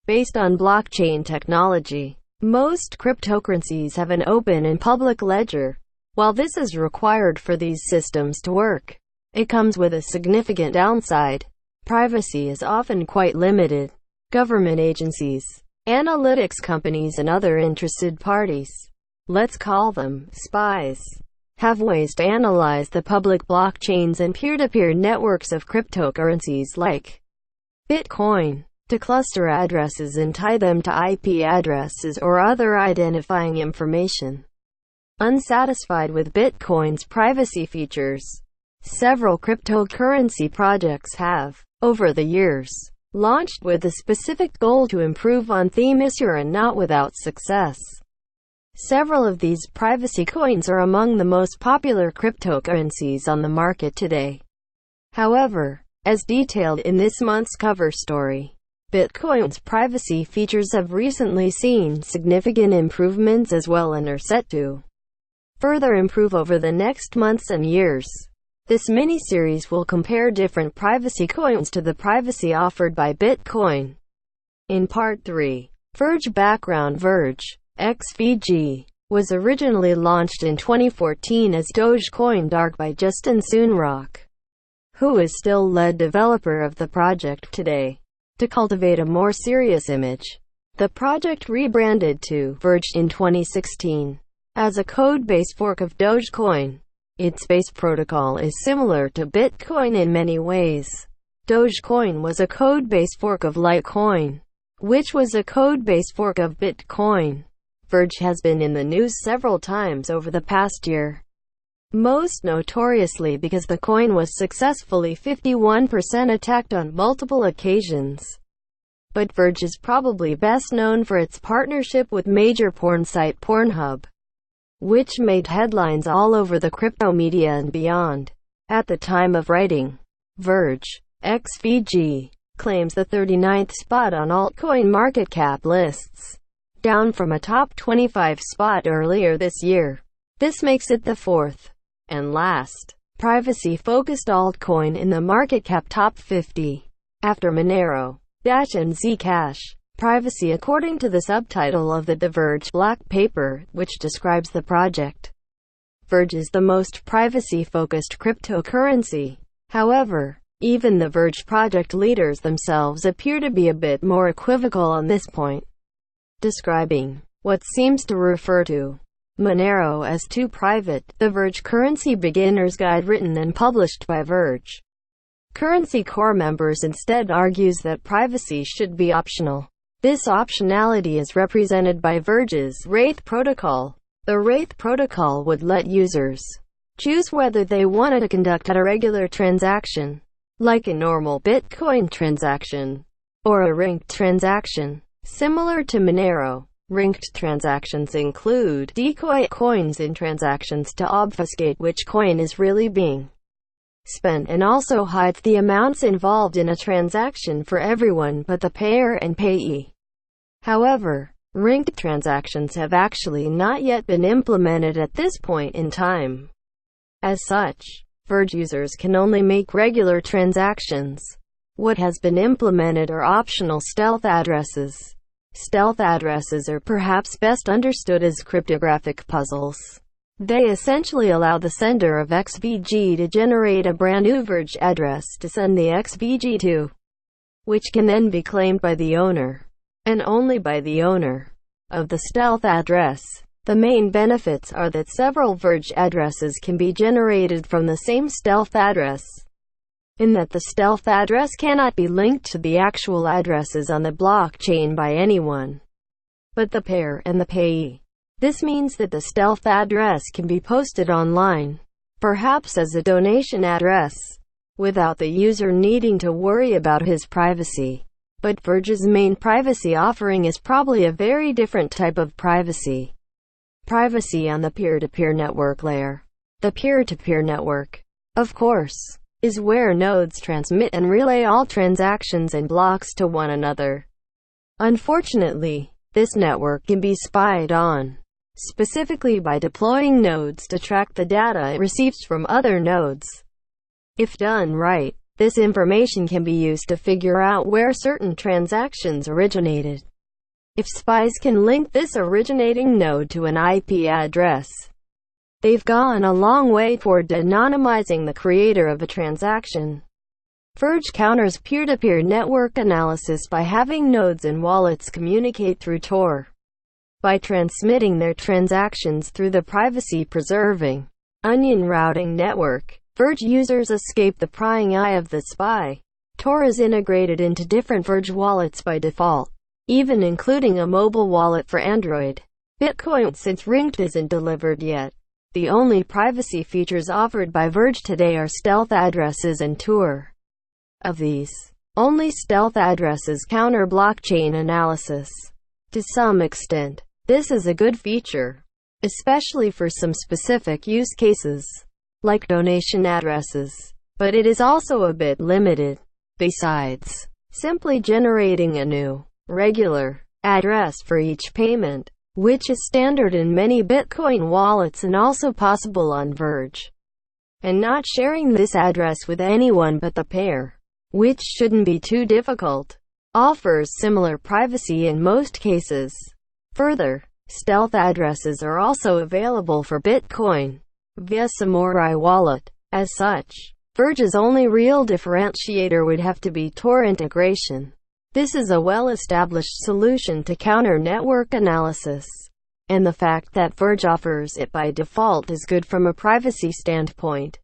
based on blockchain technology. Most cryptocurrencies have an open and public ledger. While this is required for these systems to work, it comes with a significant downside. Privacy is often quite limited. Government agencies, analytics companies and other interested parties, let's call them spies, have ways to analyze the public blockchains and peer-to-peer networks of cryptocurrencies like Bitcoin, to cluster addresses and tie them to IP addresses or other identifying information. Unsatisfied with Bitcoin's privacy features, several cryptocurrency projects have, over the years, launched with the specific goal to improve on theme and not without success. Several of these privacy coins are among the most popular cryptocurrencies on the market today. However, as detailed in this month's cover story, Bitcoin's privacy features have recently seen significant improvements as well and are set to further improve over the next months and years. This mini-series will compare different privacy coins to the privacy offered by Bitcoin. In Part 3, Verge background. Verge, XVG, was originally launched in 2014 as Dogecoin Dark by Justin Soonrock, who is still lead developer of the project today. To cultivate a more serious image, the project rebranded to Verge in 2016 as a code-based fork of Dogecoin. Its base protocol is similar to Bitcoin in many ways. Dogecoin was a code-based fork of Litecoin, which was a code-based fork of Bitcoin. Verge has been in the news several times over the past year, most notoriously because the coin was successfully 51% attacked on multiple occasions. But Verge is probably best known for its partnership with major porn site Pornhub, which made headlines all over the crypto media and beyond. At the time of writing, Verge, XVG, claims the 39th spot on altcoin market cap lists, down from a top 25 spot earlier this year. This makes it the fourth and last privacy-focused altcoin in the market cap top 50, after Monero, Dash and Zcash. Privacy. According to the subtitle of the Verge Black Paper, which describes the project, Verge is the most privacy-focused cryptocurrency. However, even the Verge project leaders themselves appear to be a bit more equivocal on this point, describing what seems to refer to Monero as too private. The Verge Currency Beginner's Guide, written and published by Verge Currency Core members, instead argues that privacy should be optional. This optionality is represented by Verge's Wraith protocol. The Wraith protocol would let users choose whether they wanted to conduct a regular transaction, like a normal Bitcoin transaction, or a ranked transaction, similar to Monero. Ranked transactions include decoy coins in transactions to obfuscate which coin is really being spent, and also hides the amounts involved in a transaction for everyone but the payer and payee. However, ranked transactions have actually not yet been implemented at this point in time. As such, Verge users can only make regular transactions. What has been implemented are optional stealth addresses. Stealth addresses are perhaps best understood as cryptographic puzzles. They essentially allow the sender of XVG to generate a brand new Verge address to send the XVG to, which can then be claimed by the owner, and only by the owner, of the stealth address. The main benefits are that several Verge addresses can be generated from the same stealth address, in that the stealth address cannot be linked to the actual addresses on the blockchain by anyone but the payer and the payee. This means that the stealth address can be posted online, perhaps as a donation address, without the user needing to worry about his privacy. But Verge's main privacy offering is probably a very different type of privacy. Privacy on the peer-to-peer network layer. The peer-to-peer network, of course, is where nodes transmit and relay all transactions and blocks to one another. Unfortunately, this network can be spied on, specifically by deploying nodes to track the data it receives from other nodes. If done right, This information can be used to figure out where certain transactions originated. If spies can link this originating node to an IP address, they've gone a long way toward anonymizing the creator of a transaction. Verge counters peer-to-peer network analysis by having nodes and wallets communicate through Tor. By transmitting their transactions through the privacy-preserving onion routing network, Verge users escape the prying eye of the spy. Tor is integrated into different Verge wallets by default, even including a mobile wallet for Android. Bitcoin, since Ringed isn't delivered yet, the only privacy features offered by Verge today are stealth addresses and Tor. Of these, only stealth addresses counter blockchain analysis. To some extent, this is a good feature, especially for some specific use cases, like donation addresses, but it is also a bit limited. Besides, simply generating a new, regular address for each payment, which is standard in many Bitcoin wallets and also possible on Verge, and not sharing this address with anyone but the pair, which shouldn't be too difficult, offers similar privacy in most cases. Further, stealth addresses are also available for Bitcoin via Samurai Wallet. As such, Verge's only real differentiator would have to be Tor integration. This is a well-established solution to counter network analysis, and the fact that Verge offers it by default is good from a privacy standpoint,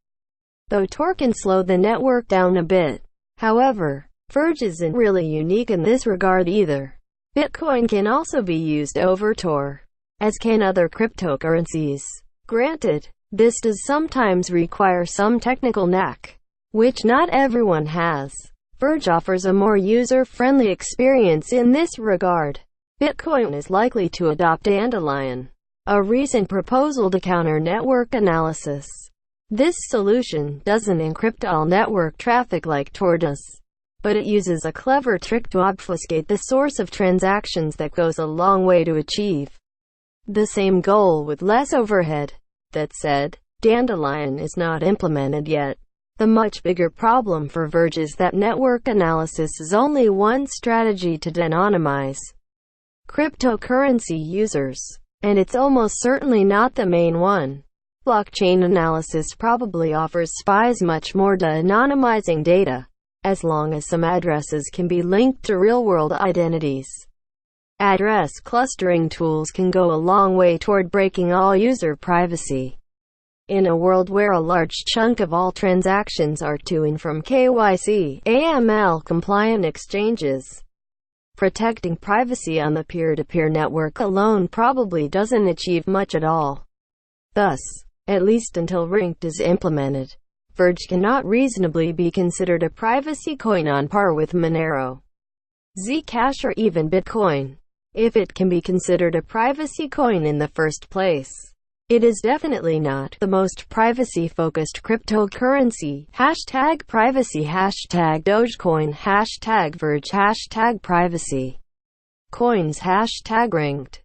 though Tor can slow the network down a bit. However, Verge isn't really unique in this regard either. Bitcoin can also be used over Tor, as can other cryptocurrencies. Granted, this does sometimes require some technical knack, which not everyone has. Verge offers a more user-friendly experience in this regard. Bitcoin is likely to adopt Dandelion, a recent proposal to counter network analysis. This solution doesn't encrypt all network traffic like Tor does, but it uses a clever trick to obfuscate the source of transactions that goes a long way to achieve the same goal with less overhead. That said, Dandelion is not implemented yet. The much bigger problem for Verge is that network analysis is only one strategy to de-anonymize cryptocurrency users, and it's almost certainly not the main one. Blockchain analysis probably offers spies much more de-anonymizing data, as long as some addresses can be linked to real-world identities. Address clustering tools can go a long way toward breaking all user privacy. In a world where a large chunk of all transactions are to and from KYC/AML compliant exchanges, protecting privacy on the peer-to-peer network alone probably doesn't achieve much at all. Thus, at least until Ringed is implemented, Verge cannot reasonably be considered a privacy coin on par with Monero, Zcash, or even Bitcoin. If it can be considered a privacy coin in the first place, it is definitely not the most privacy-focused cryptocurrency. #privacy, #Dogecoin, #Verge, #privacy coins, #Ringed.